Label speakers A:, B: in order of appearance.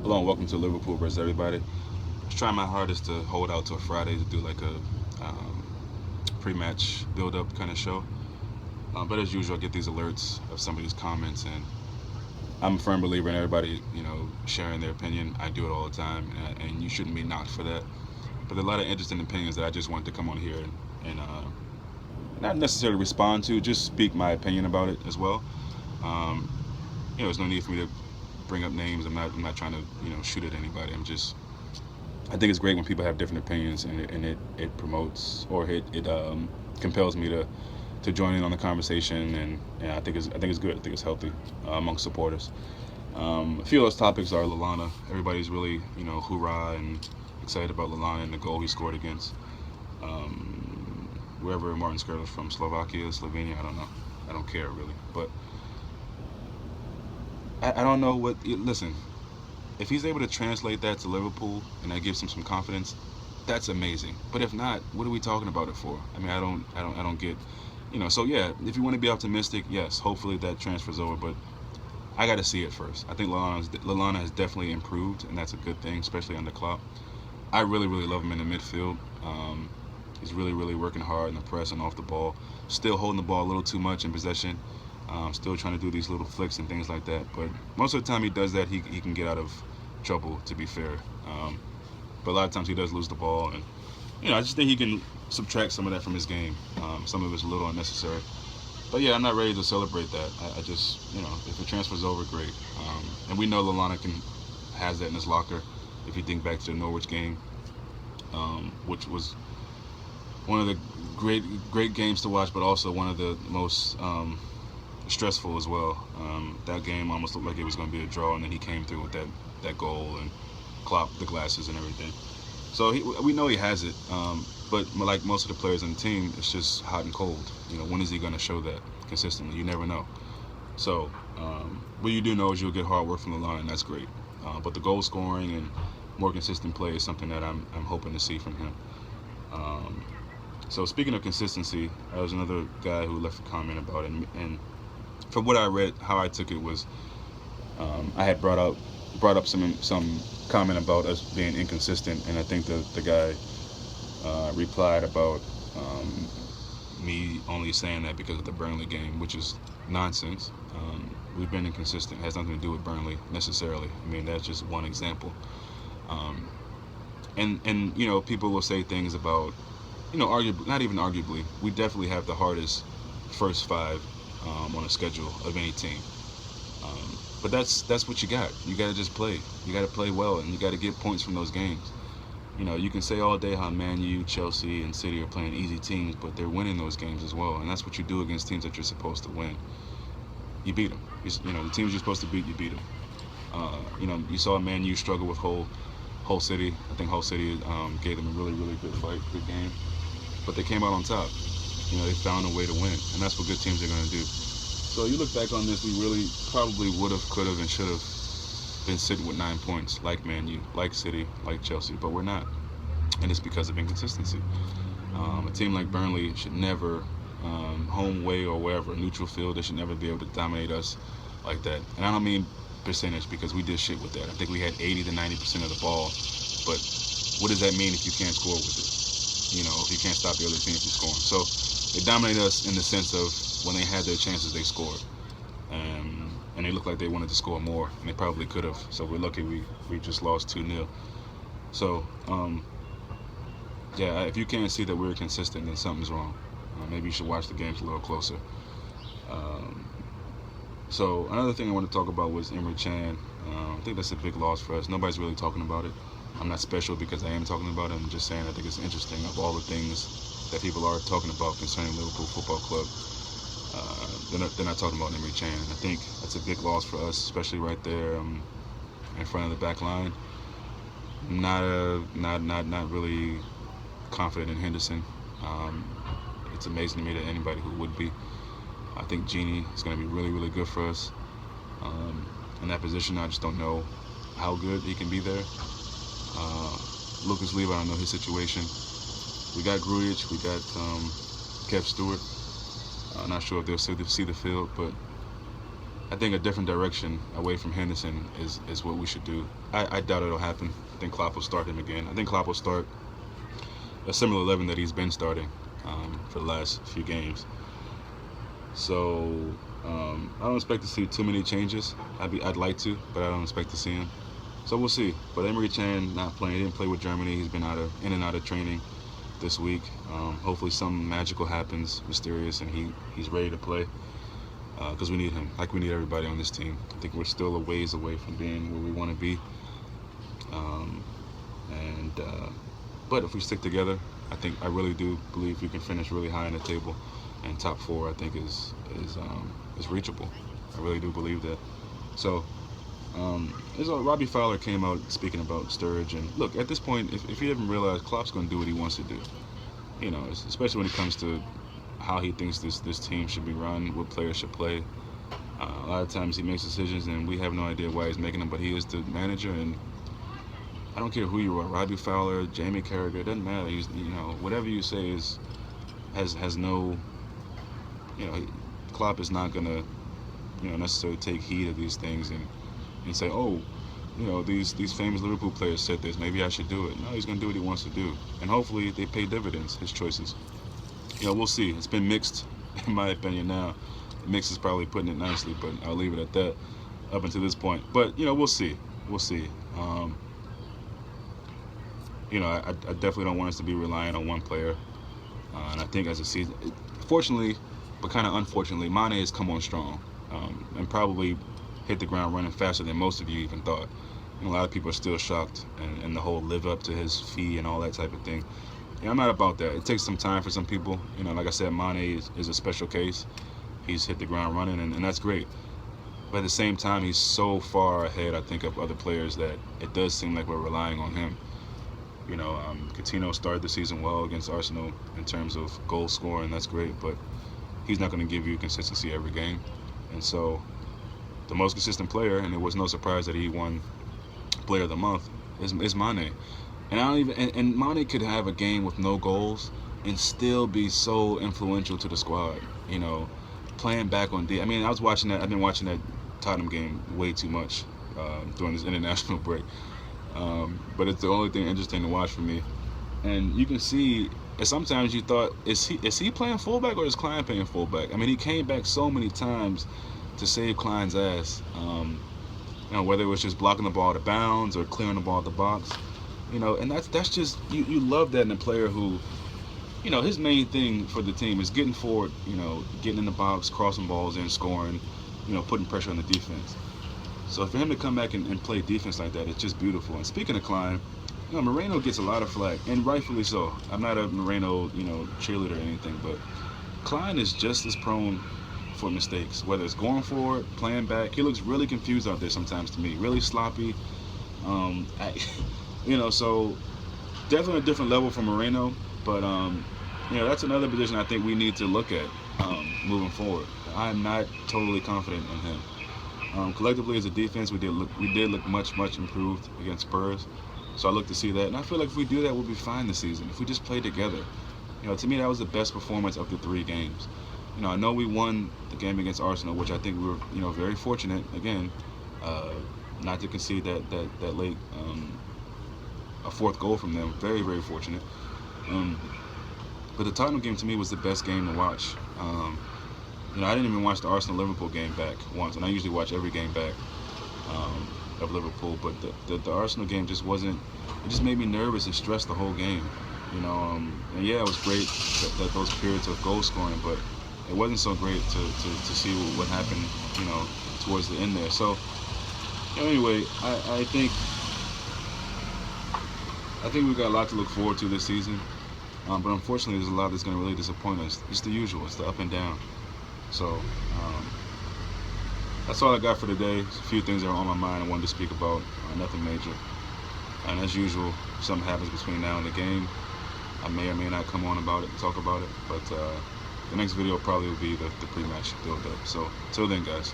A: Hello and welcome to Liverpool versus everybody. I was trying my hardest to hold out till Friday to do like a pre-match build-up kind of show. But as usual, I get these alerts of somebody's comments, and I'm a firm believer in everybody, sharing their opinion. I do it all the time, and you shouldn't be knocked for that. But there are a lot of interesting opinions that I just wanted to come on here and not necessarily respond to, just speak my opinion about it as well. Um, there's no need for me to bring up names. I'm not trying to shoot at anybody. I think it's great when people have different opinions, and it promotes, or it compels me to join in on the conversation, and I think it's good. I think it's healthy amongst supporters. A few of those topics are Lallana. Everybody's really hoorah and excited about Lallana and the goal he scored against wherever Martin Skrtel is from, Slovakia, Slovenia. I don't know. I don't care really, but I don't know what. Listen, if he's able to translate that to Liverpool and that gives him some confidence, that's amazing. But if not, what are we talking about it for? I mean, I don't get, So yeah, if you want to be optimistic, yes, hopefully that transfers over. But I got to see it first. I think Lallana has definitely improved, and that's a good thing, especially under Klopp. I really, really love him in the midfield. He's really, really working hard in the press and off the ball. Still holding the ball a little too much in possession. Still trying to do these little flicks and things like that. But most of the time he does that, he can get out of trouble, to be fair. But a lot of times he does lose the ball. And, I just think he can subtract some of that from his game. Some of it's a little unnecessary. But yeah, I'm not ready to celebrate that. I just, if the transfer's over, great. And we know Lallana has that in his locker. If you think back to the Norwich game, which was one of the great games to watch, but also one of the most stressful as well. That game almost looked like it was going to be a draw, and then he came through with that goal and clocked the glasses and everything. So we know he has it, but like most of the players on the team, it's just hot and cold. When is he going to show that consistently? You never know. So what you do know is you'll get hard work from the line, and that's great. But the goal scoring and more consistent play is something that I'm hoping to see from him. Um, so speaking of consistency, there was another guy who left a comment about it, and from what I read, how I took it was I had brought up some comment about us being inconsistent, and I think the guy replied about me only saying that because of the Burnley game, which is nonsense. We've been inconsistent. It has nothing to do with Burnley necessarily. I mean, that's just one example. Um, and people will say things about arguably, not even arguably, we definitely have the hardest first five on a schedule of any team. But that's what you got. You got to just play. You got to play well, and you got to get points from those games. You can say all day how Man U, Chelsea, and City are playing easy teams, but they're winning those games as well, and that's what you do against teams that you're supposed to win. You beat them. The teams you're supposed to beat, you beat them. You saw Man U struggle with Hull City. I think Hull City gave them a really, really good fight, good game, but they came out on top. They found a way to win, and that's what good teams are going to do. So you look back on this, we really probably would have, could have, and should have been sitting with 9 points, like Man U, like City, like Chelsea, but we're not, and it's because of inconsistency. A team like Burnley should never, home, away, or wherever, neutral field, they should never be able to dominate us like that. And I don't mean percentage, because we did shit with that. I think we had 80 to 90% of the ball, but what does that mean if you can't score with it? If you can't stop the other team from scoring. So they dominated us in the sense of when they had their chances, they scored. And they looked like they wanted to score more, and they probably could have. So we're lucky we just lost 2-0. So, yeah, if you can't see that we're consistent, then something's wrong. Maybe you should watch the games a little closer. Um, so another thing I want to talk about was Emre Can. I think that's a big loss for us. Nobody's really talking about it. I'm not special because I am talking about it. I'm just saying I think it's interesting of all the things that people are talking about concerning Liverpool Football Club. They're not talking about Emre Can. And I think that's a big loss for us, especially right there in front of the back line. Not really confident in Henderson. Um, it's amazing to me that anybody who would be. I think Genie is going to be really, really good for us in that position. I just don't know how good he can be there. Lucas Leiva, I don't know his situation. We got Grujic, we got Kev Stewart. I'm not sure if they'll see the field, but I think a different direction away from Henderson is what we should do. I doubt it'll happen. I think Klopp will start him again. I think Klopp will start a similar 11 that he's been starting for the last few games. So I don't expect to see too many changes. I'd like to, but I don't expect to see him. So we'll see. But Emre Can not playing. He didn't play with Germany. He's been in and out of training this week. Hopefully something magical happens, mysterious, and he's ready to play. Because we need him, like we need everybody on this team. I think we're still a ways away from being where we want to be. But if we stick together, I really do believe we can finish really high in the table, and top 4 I think is reachable. I really do believe that. So, Robbie Fowler came out speaking about Sturridge, and look, at this point, if he didn't realize, Klopp's going to do what he wants to do. You know, especially when it comes to how he thinks this team should be run, what players should play. A lot of times he makes decisions and we have no idea why he's making them, but he is the manager, and I don't care who you are, Robbie Fowler, Jamie Carragher, it doesn't matter. Whatever you say has no, Klopp is not gonna, necessarily take heed of these things and say, oh, these famous Liverpool players said this, maybe I should do it. No, he's gonna do what he wants to do, and hopefully they pay dividends, his choices. We'll see. It's been mixed, in my opinion. Now, mixed is probably putting it nicely, but I'll leave it at that up until this point. But we'll see. We'll see. I definitely don't want us to be relying on one player. And I think as a season, fortunately, but kind of unfortunately, Mane has come on strong and probably hit the ground running faster than most of you even thought. And a lot of people are still shocked, and the whole live up to his fee and all that type of thing. I'm not about that. It takes some time for some people. Like I said, Mane is a special case. He's hit the ground running, and that's great. But at the same time, he's so far ahead, I think, of other players that it does seem like we're relying on him. Coutinho started the season well against Arsenal in terms of goal scoring. That's great, but he's not going to give you consistency every game. And so the most consistent player, and it was no surprise that he won Player of the Month, is Mane. And Mane could have a game with no goals and still be so influential to the squad. Playing back on D. I've been watching that Tottenham game way too much during this international break. But it's the only thing interesting to watch for me. And you can see, and sometimes you thought, is he playing fullback or is Klein playing fullback? He came back so many times to save Klein's ass. Whether it was just blocking the ball out of bounds or clearing the ball at the box. And that's just, you love that in a player who, his main thing for the team is getting forward, getting in the box, crossing balls in, scoring, putting pressure on the defense. So for him to come back and play defense like that, it's just beautiful. And speaking of Klein, Moreno gets a lot of flack, and rightfully so. I'm not a Moreno, cheerleader or anything, but Klein is just as prone for mistakes, whether it's going forward, playing back. He looks really confused out there sometimes to me, really sloppy. So definitely a different level from Moreno, but that's another position I think we need to look at moving forward. I'm not totally confident in him. Collectively as a defense, we did look much improved against Spurs, so I look to see that, and I feel like if we do that, we'll be fine this season. If we just play together, to me that was the best performance of the 3 games. I know we won the game against Arsenal, which I think we were very fortunate again, not to concede that late. A 4th goal from them. Very, very fortunate. But the Tottenham game to me was the best game to watch. I didn't even watch the Arsenal-Liverpool game back once, and I usually watch every game back of Liverpool. But the Arsenal game just wasn't. It just made me nervous and stressed the whole game. And yeah, it was great that those periods of goal scoring, but it wasn't so great to see what happened. Towards the end there. So anyway, I think we've got a lot to look forward to this season, but unfortunately there's a lot that's going to really disappoint us. It's the usual. It's the up and down. So that's all I got for today. There's a few things that are on my mind I wanted to speak about, nothing major. And as usual, if something happens between now and the game, I may or may not come on about it and talk about it, but the next video probably will be the pre-match build-up. So till then, guys.